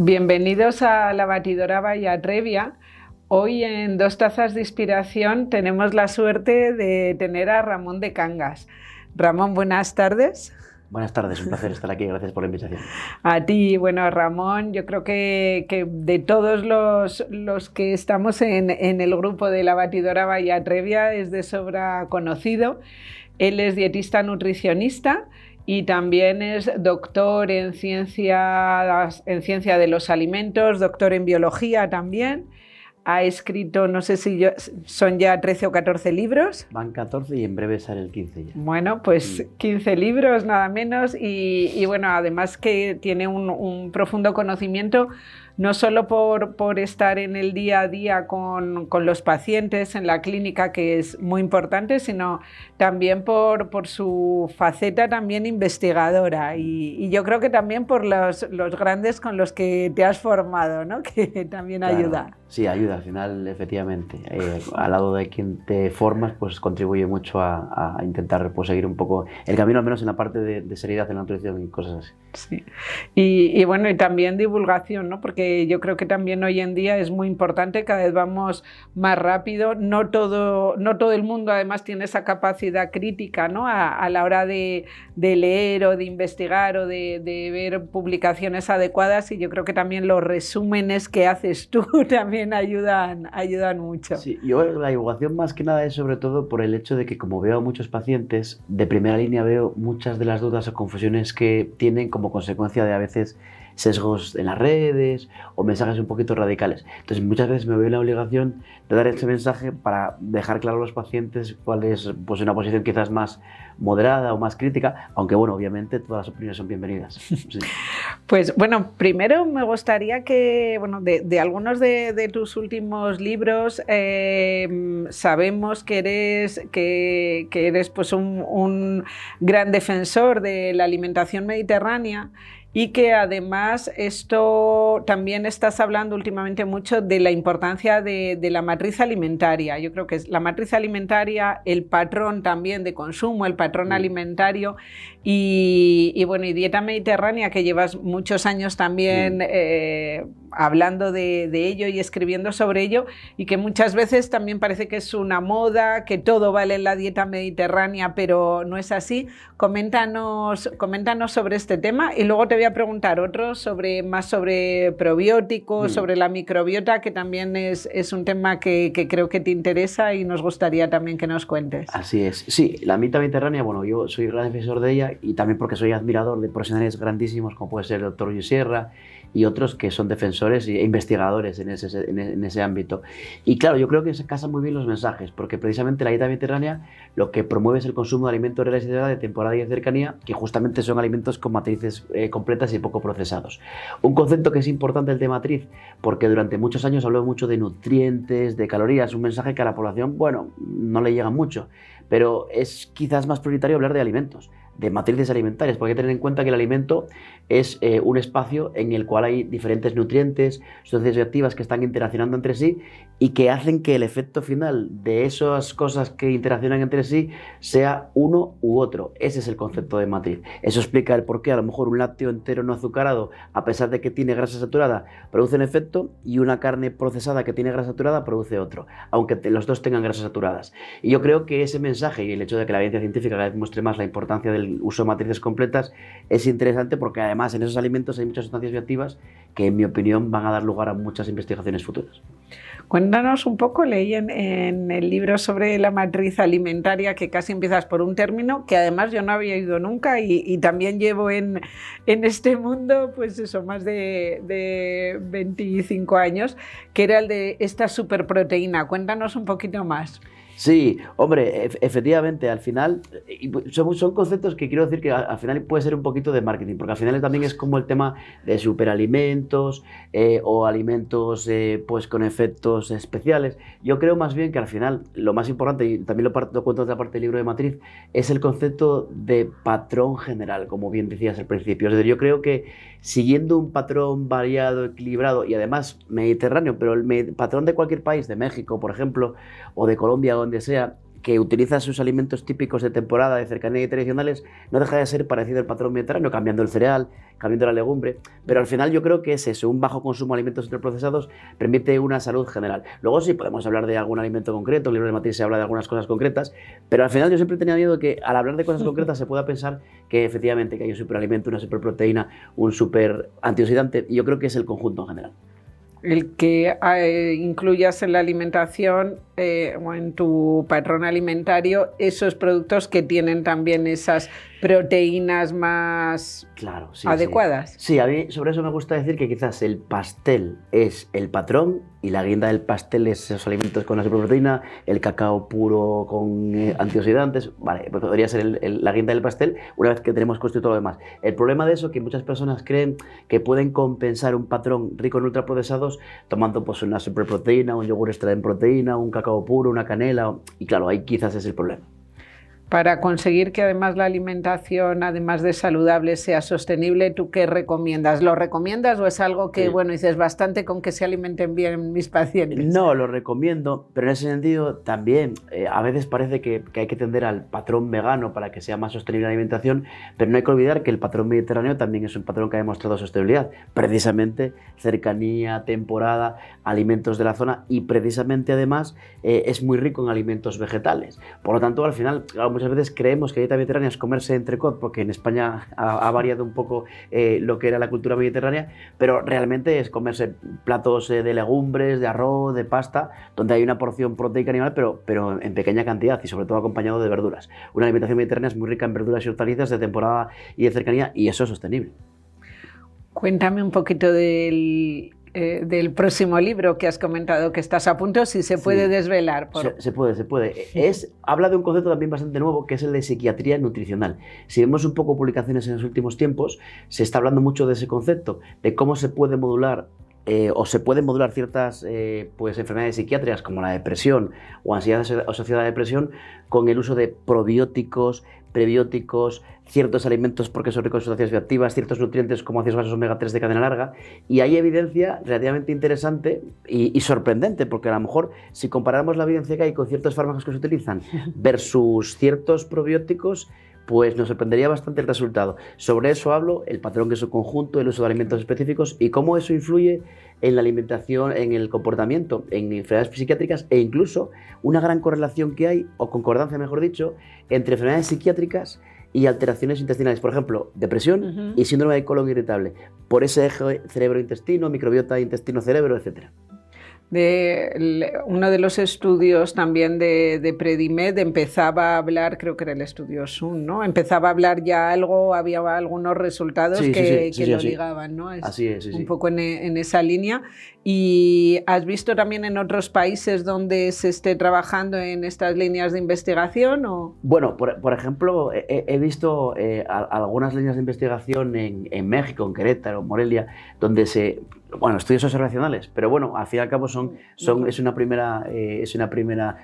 Bienvenidos a la batidora Bahía Trevia. Hoy en Dos Tazas de Inspiración tenemos la suerte de tener a Ramón de Cangas. Ramón, buenas tardes. Buenas tardes, un placer estar aquí, gracias por la invitación. A ti, bueno, Ramón, yo creo que de todos los que estamos en el grupo de la batidora Bahía Trevia es de sobra conocido. Él es dietista nutricionista y también es doctor en ciencia de los alimentos, doctor en biología también. Ha escrito, no sé si son ya 13 o 14 libros. Van 14 y en breve sale el 15 ya. Bueno, pues 15 libros nada menos y bueno, además que tiene un profundo conocimiento no solo por estar en el día a día con los pacientes en la clínica, que es muy importante, sino también por su faceta también investigadora y yo creo que también por los grandes con los que te has formado, ¿no? Que también Claro, ayuda. Sí, ayuda, al final, efectivamente. Al lado de quien te formas, pues contribuye mucho a intentar pues, seguir un poco el camino, al menos en la parte de seriedad en la nutrición y cosas así. Sí. Y bueno, y también divulgación, ¿no? Porque yo creo que también hoy en día es muy importante, cada vez vamos más rápido, no todo el mundo además tiene esa capacidad crítica, ¿no? A la hora de leer o de investigar o de ver publicaciones adecuadas, y yo creo que también los resúmenes que haces tú también ayudan mucho. Sí, yo la divulgación más que nada es sobre todo por el hecho de que como veo a muchos pacientes, de primera línea veo muchas de las dudas o confusiones que tienen como consecuencia de a veces sesgos en las redes o mensajes un poquito radicales. Entonces muchas veces me veo en la obligación de dar este mensaje para dejar claro a los pacientes cuál es pues, una posición quizás más moderada o más crítica, aunque bueno, obviamente todas las opiniones son bienvenidas. Sí. Pues bueno, primero me gustaría que, bueno, de algunos de tus últimos libros sabemos que eres pues un gran defensor de la alimentación mediterránea y que además esto también estás hablando últimamente mucho de la importancia de la matriz alimentaria. Yo creo que es la matriz alimentaria, el patrón también de consumo, el patrón alimentario y bueno, y dieta mediterránea, que llevas muchos años también hablando de ello y escribiendo sobre ello, y que muchas veces también parece que es una moda, que todo vale en la dieta mediterránea, pero no es así. Coméntanos sobre este tema y luego te voy a preguntar otros más sobre probióticos, sobre la microbiota, que también es un tema que creo que te interesa y nos gustaría también que nos cuentes. Así es. Sí, la dieta mediterránea, bueno, yo soy gran defensor de ella y también porque soy admirador de profesionales grandísimos como puede ser el doctor Luis Sierra y otros que son defensores e investigadores en ese ámbito. Y claro, yo creo que se casan muy bien los mensajes, porque precisamente la dieta mediterránea lo que promueve es el consumo de alimentos reales y de temporada y de cercanía, que justamente son alimentos con matrices completas y poco procesados. Un concepto que es importante el de matriz, porque durante muchos años habló mucho de nutrientes, de calorías, un mensaje que a la población, bueno, no le llega mucho, pero es quizás más prioritario hablar de alimentos, de matrices alimentarias, porque hay que tener en cuenta que el alimento es un espacio en el cual hay diferentes nutrientes, sustancias bioactivas que están interaccionando entre sí y que hacen que el efecto final de esas cosas que interaccionan entre sí sea uno u otro. Ese es el concepto de matriz. Eso explica el por qué a lo mejor un lácteo entero no azucarado, a pesar de que tiene grasa saturada, produce un efecto y una carne procesada que tiene grasa saturada produce otro, aunque los dos tengan grasas saturadas. Y yo creo que ese mensaje y el hecho de que la evidencia científica cada vez muestre más la importancia del uso de matrices completas es interesante, porque además en esos alimentos hay muchas sustancias bioactivas que en mi opinión van a dar lugar a muchas investigaciones futuras. Cuéntanos un poco, leí en el libro sobre la matriz alimentaria que casi empiezas por un término que además yo no había oído nunca y también llevo en este mundo pues eso, más de 25 años, que era el de esta superproteína. Cuéntanos un poquito más. Sí, hombre, efectivamente, al final son conceptos que quiero decir que al final puede ser un poquito de marketing, porque al final también es como el tema de superalimentos o alimentos pues con efectos especiales. Yo creo más bien que al final lo más importante, y también lo cuento de la parte del libro de matriz, es el concepto de patrón general, como bien decías al principio. Es decir, yo creo que siguiendo un patrón variado, equilibrado y además mediterráneo, pero el patrón de cualquier país, de México, por ejemplo, o de Colombia, donde sea, que utiliza sus alimentos típicos de temporada, de cercanía y tradicionales, no deja de ser parecido al patrón mediterráneo, cambiando el cereal, cambiando la legumbre, pero al final yo creo que es eso, un bajo consumo de alimentos ultraprocesados permite una salud general. Luego sí podemos hablar de algún alimento concreto, en el libro de Matriz se habla de algunas cosas concretas, pero al final yo siempre tenía miedo que al hablar de cosas concretas se pueda pensar que efectivamente que hay un superalimento, una superproteína, un super antioxidante, y yo creo que es el conjunto en general. El que incluyas en la alimentación o en tu patrón alimentario esos productos que tienen también esas proteínas más adecuadas. Sí, a mí sobre eso me gusta decir que quizás el pastel es el patrón y la guinda del pastel es esos alimentos con la superproteína, el cacao puro con antioxidantes, vale, pues podría ser la guinda del pastel una vez que tenemos construido todo lo demás. El problema de eso es que muchas personas creen que pueden compensar un patrón rico en ultraprocesados tomando pues una superproteína, un yogur extra en proteína, un cacao puro, una canela, y claro, ahí quizás es el problema. Para conseguir que además la alimentación, además de saludable, sea sostenible, ¿tú qué recomiendas? ¿Lo recomiendas o es algo que, bueno, dices bastante con que se alimenten bien mis pacientes? No, lo recomiendo, pero en ese sentido también a veces parece que hay que tender al patrón vegano para que sea más sostenible la alimentación, pero no hay que olvidar que el patrón mediterráneo también es un patrón que ha demostrado sostenibilidad, precisamente cercanía, temporada, alimentos de la zona y precisamente además es muy rico en alimentos vegetales. Por lo tanto, al final, claro, muchas veces creemos que dieta mediterránea es comerse entrecot, porque en España ha variado un poco lo que era la cultura mediterránea, pero realmente es comerse platos de legumbres, de arroz, de pasta, donde hay una porción proteica animal, pero en pequeña cantidad y sobre todo acompañado de verduras. Una alimentación mediterránea es muy rica en verduras y hortalizas de temporada y de cercanía, y eso es sostenible. Cuéntame un poquito del próximo libro que has comentado que estás a punto, si se puede desvelar. Se puede. Habla de un concepto también bastante nuevo, que es el de psiquiatría nutricional. Si vemos un poco publicaciones en los últimos tiempos, se está hablando mucho de ese concepto, de cómo se puede modular o se pueden modular ciertas pues, enfermedades psiquiátricas como la depresión o ansiedad asociada a la depresión con el uso de probióticos, prebióticos, ciertos alimentos porque son ricos en sustancias bioactivas, ciertos nutrientes como ácidos grasos omega 3 de cadena larga, y hay evidencia relativamente interesante y sorprendente, porque a lo mejor si comparamos la evidencia que hay con ciertos fármacos que se utilizan versus ciertos probióticos, pues nos sorprendería bastante el resultado. Sobre eso hablo, el patrón que es su conjunto, el uso de alimentos específicos y cómo eso influye en la alimentación, en el comportamiento, en enfermedades psiquiátricas e incluso una gran correlación que hay, o concordancia mejor dicho, entre enfermedades psiquiátricas y alteraciones intestinales, por ejemplo, depresión y síndrome de colon irritable, por ese eje cerebro-intestino, microbiota intestino-cerebro, etc. Uno de los estudios también de Predimed empezaba a hablar, creo que era el estudio SUN, ¿no? Empezaba a hablar ya algo, había algunos resultados que lo ligaban, ¿no? Así es, un poco en esa línea. ¿Y has visto también en otros países donde se esté trabajando en estas líneas de investigación? ¿O? Bueno, por ejemplo, he visto algunas líneas de investigación en México, en Querétaro, en Morelia, donde estudios observacionales, pero bueno, al fin y al cabo es un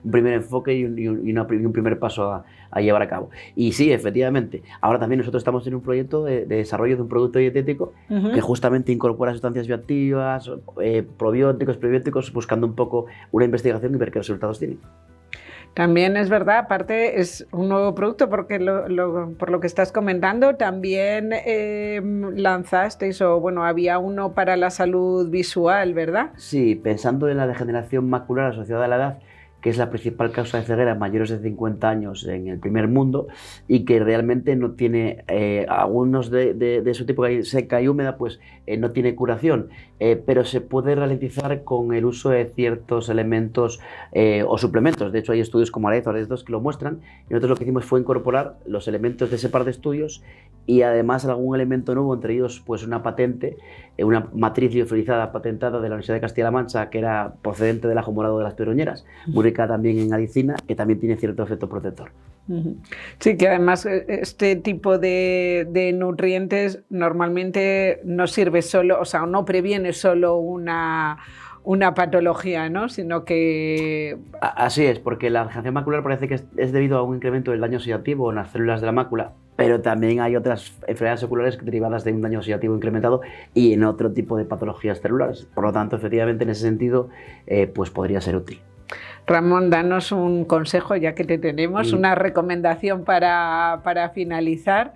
primer enfoque y un primer paso a llevar a cabo. Y sí, efectivamente, ahora también nosotros estamos en un proyecto de desarrollo de un producto dietético que justamente incorpora sustancias bioactivas, probióticos, prebióticos, buscando un poco una investigación y ver qué resultados tiene. También es verdad, aparte es un nuevo producto porque por lo que estás comentando, también lanzasteis, había uno para la salud visual, ¿verdad? Sí, pensando en la degeneración macular asociada a la edad, que es la principal causa de ceguera en mayores de 50 años en el primer mundo y que realmente no tiene, algunos de su tipo seca y húmeda, pues no tiene curación, pero se puede ralentizar con el uso de ciertos elementos o suplementos. De hecho, hay estudios como Arezzo, de estos que lo muestran, y nosotros lo que hicimos fue incorporar los elementos de ese par de estudios y además algún elemento nuevo, entre ellos pues una patente, una matriz liofilizada patentada de la Universidad de Castilla-La Mancha, que era procedente del ajo morado de las pedroñeras, muy rica también en alicina, que también tiene cierto efecto protector. Sí, que además este tipo de nutrientes normalmente no sirve solo, o sea, no previene solo una patología, ¿no? Sino que... Así es, porque la degeneración macular parece que es debido a un incremento del daño oxidativo en las células de la mácula, pero también hay otras enfermedades oculares derivadas de un daño oxidativo incrementado y en otro tipo de patologías celulares. Por lo tanto, efectivamente, en ese sentido, pues podría ser útil. Ramón, danos un consejo, ya que te tenemos, una recomendación para finalizar,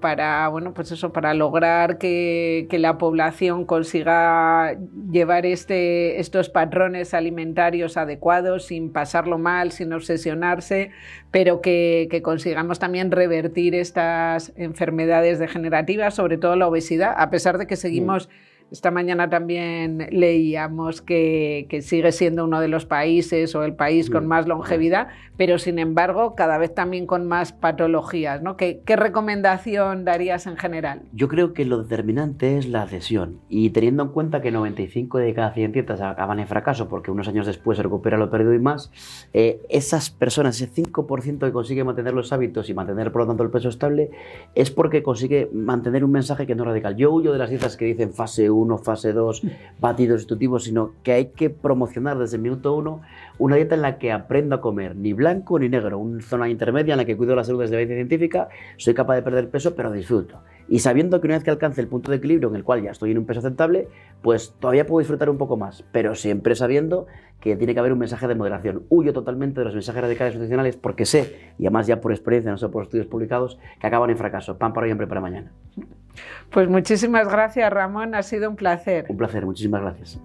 para, bueno, pues eso, para lograr que la población consiga llevar estos patrones alimentarios adecuados sin pasarlo mal, sin obsesionarse, pero que consigamos también revertir estas enfermedades degenerativas, sobre todo la obesidad, a pesar de que seguimos... Esta mañana también leíamos que sigue siendo uno de los países o el país con más longevidad, pero sin embargo cada vez también con más patologías, ¿no? ¿Qué recomendación darías en general? Yo creo que lo determinante es la adhesión, y teniendo en cuenta que 95 de cada 100 dietas acaban en fracaso porque unos años después se recupera lo perdido y más, esas personas, ese 5% que consigue mantener los hábitos y mantener por lo tanto el peso estable, es porque consigue mantener un mensaje que no es radical. Yo huyo de las dietas que dicen fase 1, fase 2, batidos sustitutivos, sino que hay que promocionar desde el minuto 1 una dieta en la que aprendo a comer ni blanco ni negro, una zona intermedia en la que cuido la salud desde la evidencia científica, soy capaz de perder peso pero disfruto. Y sabiendo que una vez que alcance el punto de equilibrio en el cual ya estoy en un peso aceptable, pues todavía puedo disfrutar un poco más, pero siempre sabiendo que tiene que haber un mensaje de moderación. Huyo totalmente de los mensajes radicales nutricionales porque sé, y además ya por experiencia, no solo por estudios publicados, que acaban en fracaso. Pan para hoy, hambre para mañana. Pues muchísimas gracias, Ramón, ha sido un placer. Un placer, muchísimas gracias.